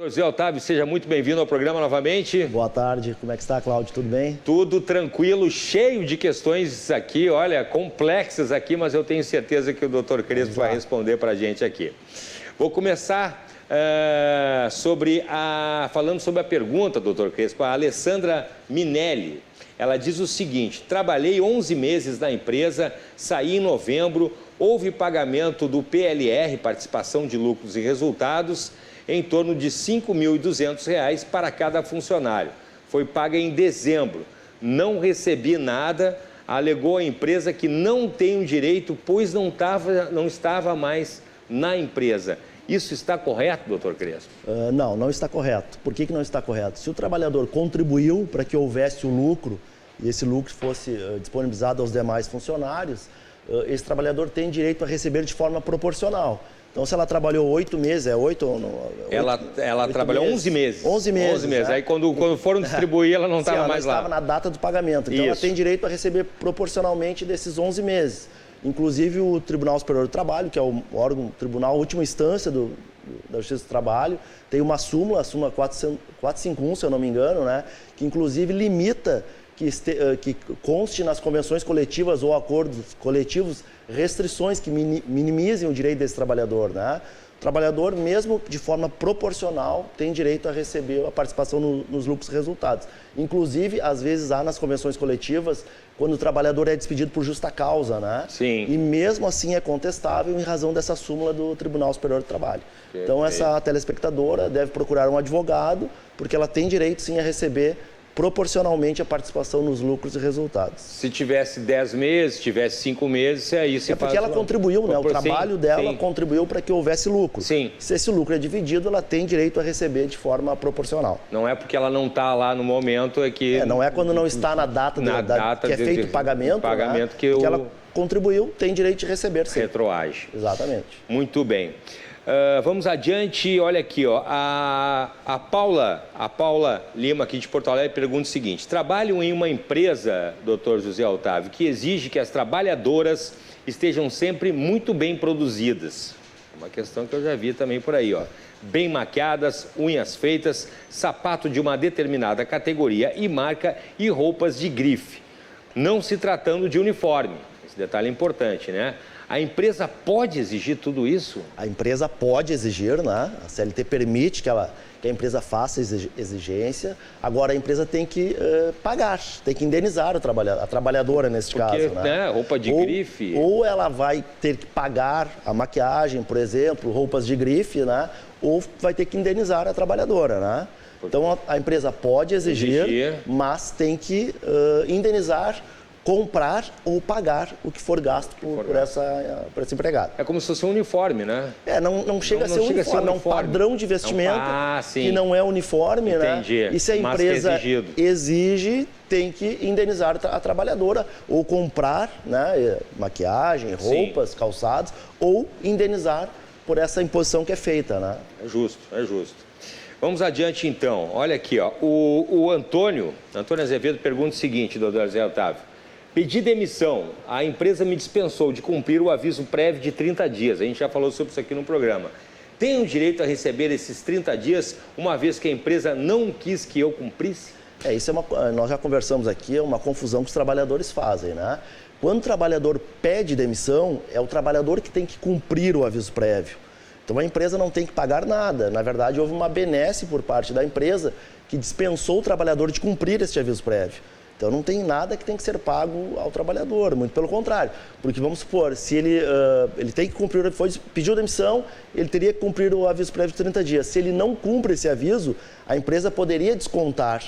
José Otávio, seja muito bem-vindo ao programa novamente. Boa tarde, como é que está, Cláudio? Tudo bem? Tudo tranquilo, cheio de questões aqui, olha, complexas aqui, mas eu tenho certeza que o Dr. Crespo vai responder para a gente aqui. Vou começar falando sobre a pergunta, Dr. Crespo, a Alessandra Minelli. Ela diz o seguinte: trabalhei 11 meses na empresa, saí em novembro, houve pagamento do PLR, Participação de Lucros e Resultados, em torno de R$ 5.200 para cada funcionário. Foi paga em dezembro. Não recebi nada, alegou a empresa que não tem o direito, pois não estava mais na empresa. Isso está correto, doutor Crespo? Não está correto. Por que não está correto? Se o trabalhador contribuiu para que houvesse o lucro e esse lucro fosse disponibilizado aos demais funcionários, esse trabalhador tem direito a receber de forma proporcional. Então, se ela trabalhou 8 meses, Ela trabalhou 11 meses. 11 meses. Né? Aí, quando foram distribuir, ela não estava mais lá. Ela estava na data do pagamento. Então, ela tem direito a receber proporcionalmente desses 11 meses. Inclusive, o Tribunal Superior do Trabalho, que é o órgão, tribunal, última instância da Justiça do Trabalho, tem uma súmula, a súmula 451, se eu não me engano, né, que inclusive limita que conste nas convenções coletivas ou acordos coletivos restrições que minimizem o direito desse trabalhador, né? O trabalhador, mesmo de forma proporcional, tem direito a receber a participação nos lucros e resultados. Inclusive, às vezes há nas convenções coletivas, quando o trabalhador é despedido por justa causa, né? Sim. E mesmo assim é contestável em razão dessa súmula do Tribunal Superior do Trabalho. Perfeito. Então, essa telespectadora deve procurar um advogado, porque ela tem direito, sim, a receber proporcionalmente a participação nos lucros e resultados. Se tivesse 10 meses, tivesse 5 meses, aí você porque ela contribuiu, né? O trabalho dela contribuiu para que houvesse lucro. Sim. Se esse lucro é dividido, ela tem direito a receber de forma proporcional. Não é porque ela não está lá no momento que... não é quando não está na data que é feito o pagamento, né? Que ela contribuiu, tem direito de receber, sim. Retroage. Exatamente. Muito bem. Vamos adiante, olha aqui, ó, a Paula Lima, aqui de Porto Alegre, pergunta o seguinte: trabalho em uma empresa, doutor José Otávio, que exige que as trabalhadoras estejam sempre muito bem produzidas. Uma questão que eu já vi também por aí, ó. Bem maquiadas, unhas feitas, sapato de uma determinada categoria e marca e roupas de grife. Não se tratando de uniforme, esse detalhe é importante, né? A empresa pode exigir tudo isso? A empresa pode exigir, né? A CLT permite que a empresa faça exigência. Agora, a empresa tem que pagar, tem que indenizar a trabalhadora nesse caso. Né? Roupa de grife. Ou ela vai ter que pagar a maquiagem, por exemplo, roupas de grife, né? Ou vai ter que indenizar a trabalhadora, né? Então, a empresa pode exigir, mas tem que indenizar, comprar ou pagar o que for gasto por esse empregado. É como se fosse um uniforme, né? Não chega a ser uniforme, é um padrão de vestimento que não é uniforme, entendi, né? E se a empresa exige, tem que indenizar a trabalhadora ou comprar, né, maquiagem, roupas, calçados, ou indenizar por essa imposição que é feita, né? É justo. Vamos adiante, então. Olha aqui, ó. O Antônio Azevedo pergunta o seguinte, doutor José Otávio: pedi demissão, a empresa me dispensou de cumprir o aviso prévio de 30 dias. A gente já falou sobre isso aqui no programa. Tenho direito a receber esses 30 dias, uma vez que a empresa não quis que eu cumprisse? Nós já conversamos aqui, é uma confusão que os trabalhadores fazem, né? Quando o trabalhador pede demissão, é o trabalhador que tem que cumprir o aviso prévio. Então, a empresa não tem que pagar nada. Na verdade, houve uma benesse por parte da empresa que dispensou o trabalhador de cumprir este aviso prévio. Então, não tem nada que tem que ser pago ao trabalhador, muito pelo contrário. Porque, vamos supor, se ele tem que cumprir, pediu demissão, ele teria que cumprir o aviso prévio de 30 dias. Se ele não cumpre esse aviso, a empresa poderia descontar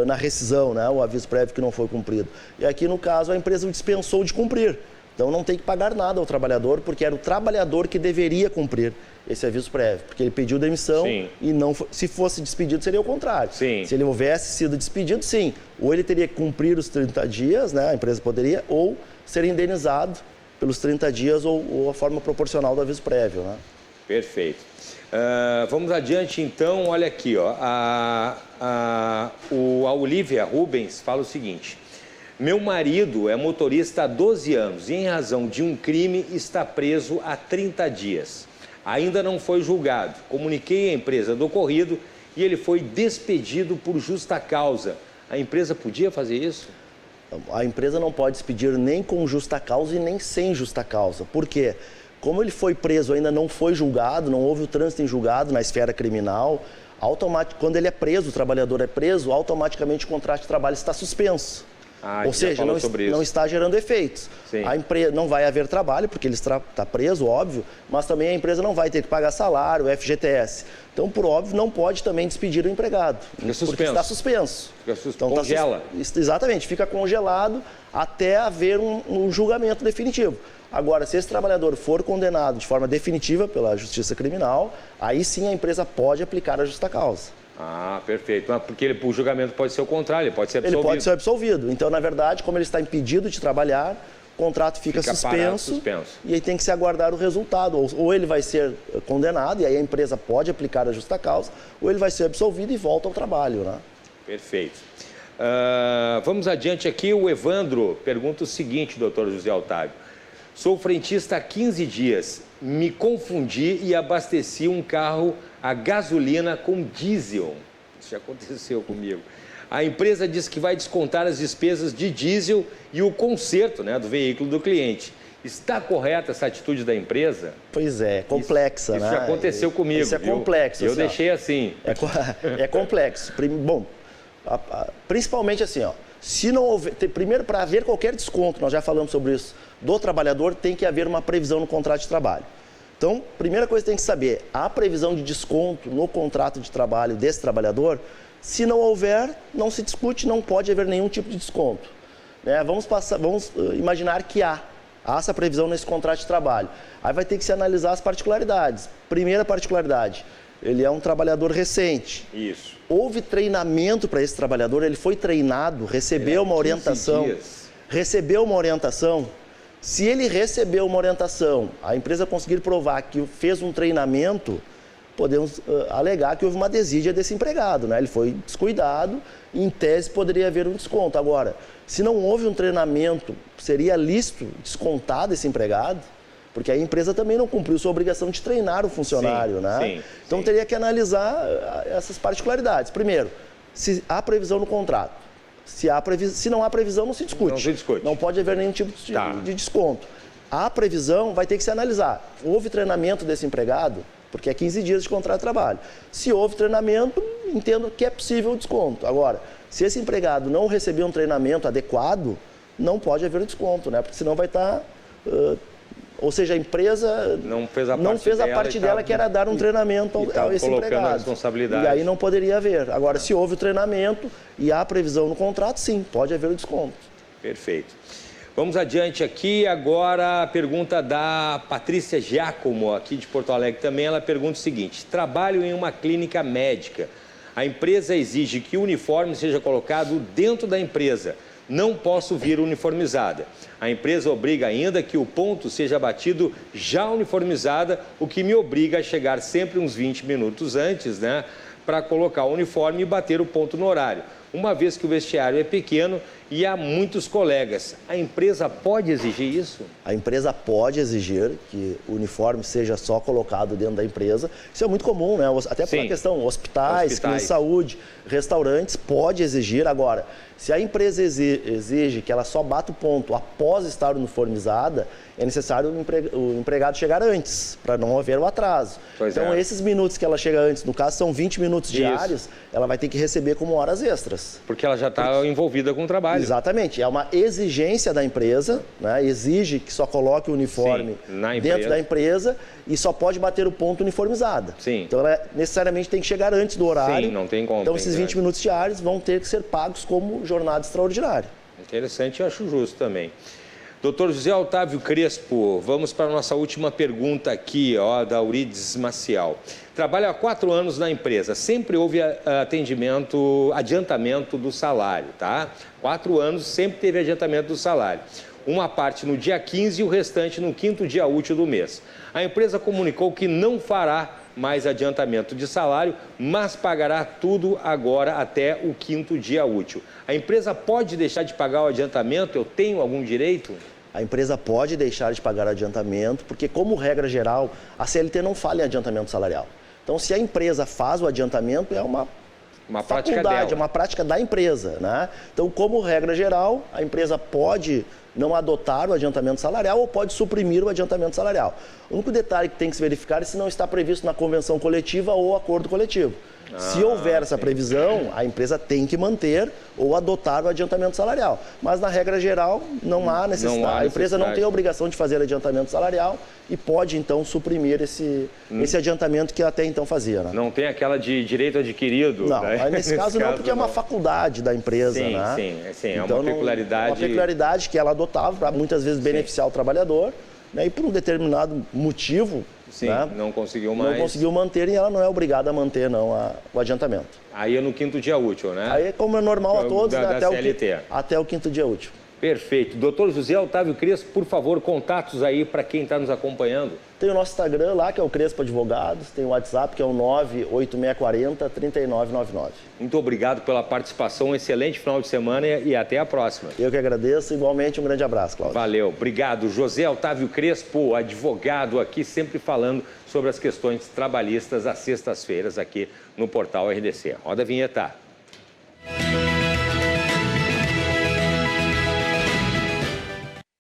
na rescisão, né, o aviso prévio que não foi cumprido. E aqui, no caso, a empresa o dispensou de cumprir. Então, não tem que pagar nada ao trabalhador, porque era o trabalhador que deveria cumprir esse aviso prévio, porque ele pediu demissão. Sim. E não, se fosse despedido, seria o contrário. Sim. Se ele houvesse sido despedido, sim, ou ele teria que cumprir os 30 dias, né, a empresa poderia, ou ser indenizado pelos 30 dias ou a forma proporcional do aviso prévio, né? Perfeito. Vamos adiante, então. Olha aqui, ó. A Olivia Rubens fala o seguinte: meu marido é motorista há 12 anos e, em razão de um crime, está preso há 30 dias. ainda não foi julgado. Comuniquei à empresa do ocorrido e ele foi despedido por justa causa. A empresa podia fazer isso? A empresa não pode despedir nem com justa causa e nem sem justa causa. Por quê? Como ele foi preso, ainda não foi julgado, não houve o trânsito em julgado na esfera criminal, quando ele é preso, o trabalhador é preso, automaticamente o contrato de trabalho está suspenso. Ou seja, não está gerando efeitos. A empresa não vai haver trabalho, porque ele está preso, óbvio, mas também a empresa não vai ter que pagar salário, FGTS. Então, por óbvio, não pode também despedir o empregado. Fica suspenso. Porque está suspenso. Então, congela. Exatamente, fica congelado até haver um julgamento definitivo. Agora, se esse trabalhador for condenado de forma definitiva pela Justiça Criminal, aí sim a empresa pode aplicar a justa causa. Ah, perfeito. Porque o julgamento pode ser o contrário, ele pode ser absolvido. Ele pode ser absolvido. Então, na verdade, como ele está impedido de trabalhar, o contrato fica suspenso e aí tem que se aguardar o resultado. Ou ele vai ser condenado, e aí a empresa pode aplicar a justa causa, ou ele vai ser absolvido e volta ao trabalho, né? Perfeito. Vamos adiante aqui. O Evandro pergunta o seguinte, doutor José Otávio. Sou frentista há 15 dias. Me confundi e abasteci um carro a gasolina com diesel. Isso já aconteceu comigo. A empresa diz que vai descontar as despesas de diesel e o conserto, né, do veículo do cliente. Está correta essa atitude da empresa? Pois é, complexa, né? Isso já aconteceu comigo. Isso é complexo. Eu deixei assim. É complexo. Bom, principalmente assim, ó. Se não houver, primeiro, para haver qualquer desconto, nós já falamos sobre isso, do trabalhador, tem que haver uma previsão no contrato de trabalho. Então, primeira coisa que tem que saber, há previsão de desconto no contrato de trabalho desse trabalhador? Se não houver, não se discute, não pode haver nenhum tipo de desconto. Né? Vamos imaginar que há essa previsão nesse contrato de trabalho. Aí vai ter que se analisar as particularidades. Primeira particularidade, ele é um trabalhador recente. Isso. Houve treinamento para esse trabalhador, ele foi treinado, recebeu uma orientação. Recebeu uma orientação. Se ele recebeu uma orientação, a empresa conseguir provar que fez um treinamento, podemos alegar que houve uma desídia desse empregado, né? Ele foi descuidado e, em tese, poderia haver um desconto. Agora, se não houve um treinamento, seria lícito descontar desse empregado? Porque a empresa também não cumpriu sua obrigação de treinar o funcionário, né? Então, teria que analisar essas particularidades. Primeiro, se há previsão no contrato. Se não há previsão, não se discute. Não se discute. Não pode haver nenhum tipo de desconto. A previsão vai ter que se analisar. Houve treinamento desse empregado? Porque é 15 dias de contrato de trabalho. Se houve treinamento, entendo que é possível o desconto. Agora, se esse empregado não receber um treinamento adequado, não pode haver desconto, né? Porque senão vai estar... ou seja, a empresa não fez a parte dela que era dar um treinamento a esse empregado. A responsabilidade. E aí não poderia haver. Agora, se houve o treinamento e há previsão no contrato, sim, pode haver o desconto. Perfeito. Vamos adiante aqui. Agora a pergunta da Patrícia Giacomo, aqui de Porto Alegre também. Ela pergunta o seguinte: trabalho em uma clínica médica. A empresa exige que o uniforme seja colocado dentro da empresa. Não posso vir uniformizada. A empresa obriga ainda que o ponto seja batido já uniformizada, o que me obriga a chegar sempre uns 20 minutos antes, né, para colocar o uniforme e bater o ponto no horário. Uma vez que o vestiário é pequeno e há muitos colegas, a empresa pode exigir isso? A empresa pode exigir que o uniforme seja só colocado dentro da empresa. Isso é muito comum, né? Até por uma questão, hospitais, clínicas de saúde, restaurantes, pode exigir. Agora, se a empresa exige que ela só bata o ponto após estar uniformizada, é necessário o empregado chegar antes, para não haver o atraso. Então, esses minutos que ela chega antes, no caso são 20 minutos diários, ela vai ter que receber como horas extras. Porque ela já está envolvida com o trabalho. Exatamente. É uma exigência da empresa, né? Exige que só coloque o uniforme dentro da empresa e só pode bater o ponto uniformizada. Então, ela necessariamente tem que chegar antes do horário. Não tem como. Então, esses 20 minutos diários vão ter que ser pagos como jornada extraordinária. Interessante, eu acho justo também. Doutor José Otávio Crespo, vamos para a nossa última pergunta aqui, da Eurides Maciel. Trabalho há 4 anos na empresa, sempre houve adiantamento do salário, tá? 4 anos sempre teve adiantamento do salário. Uma parte no dia 15 e o restante no 5º dia útil do mês. A empresa comunicou que não fará mais adiantamento de salário, mas pagará tudo agora até o 5º dia útil. A empresa pode deixar de pagar o adiantamento? Eu tenho algum direito? a empresa pode deixar de pagar adiantamento, porque, como regra geral, a CLT não fala em adiantamento salarial. Então, se a empresa faz o adiantamento, é uma prática dela. É uma prática da empresa, né? Então, como regra geral, a empresa pode não adotar o adiantamento salarial ou pode suprimir o adiantamento salarial. O único detalhe que tem que se verificar é se não está previsto na convenção coletiva ou acordo coletivo. Se houver essa previsão, a empresa tem que manter ou adotar o adiantamento salarial. Mas, na regra geral, não há necessidade. A empresa não tem a obrigação de fazer adiantamento salarial e pode, então, suprimir esse adiantamento que até então fazia. Né? Não tem aquela de direito adquirido? Não, né? nesse caso não, porque é uma faculdade da empresa. Sim, né? sim, é então, uma peculiaridade. Uma peculiaridade que ela adotava para muitas vezes beneficiar o trabalhador, né? E por um determinado motivo, sim, né? não conseguiu mais. Não conseguiu manter e ela não é obrigada a manter o adiantamento. Aí é no quinto dia útil, né? Aí, como é normal a todos, da CLT. Até o quinto dia útil. Perfeito. Doutor José Otávio Crespo, por favor, contatos aí para quem está nos acompanhando. Tem o nosso Instagram lá, que é o Crespo Advogados, tem o WhatsApp, que é o 98640-3999. Muito obrigado pela participação, um excelente final de semana e até a próxima. Eu que agradeço, igualmente um grande abraço, Cláudio. Valeu, obrigado. José Otávio Crespo, advogado aqui, sempre falando sobre as questões trabalhistas às sextas-feiras aqui no Portal RDC. Roda a vinheta.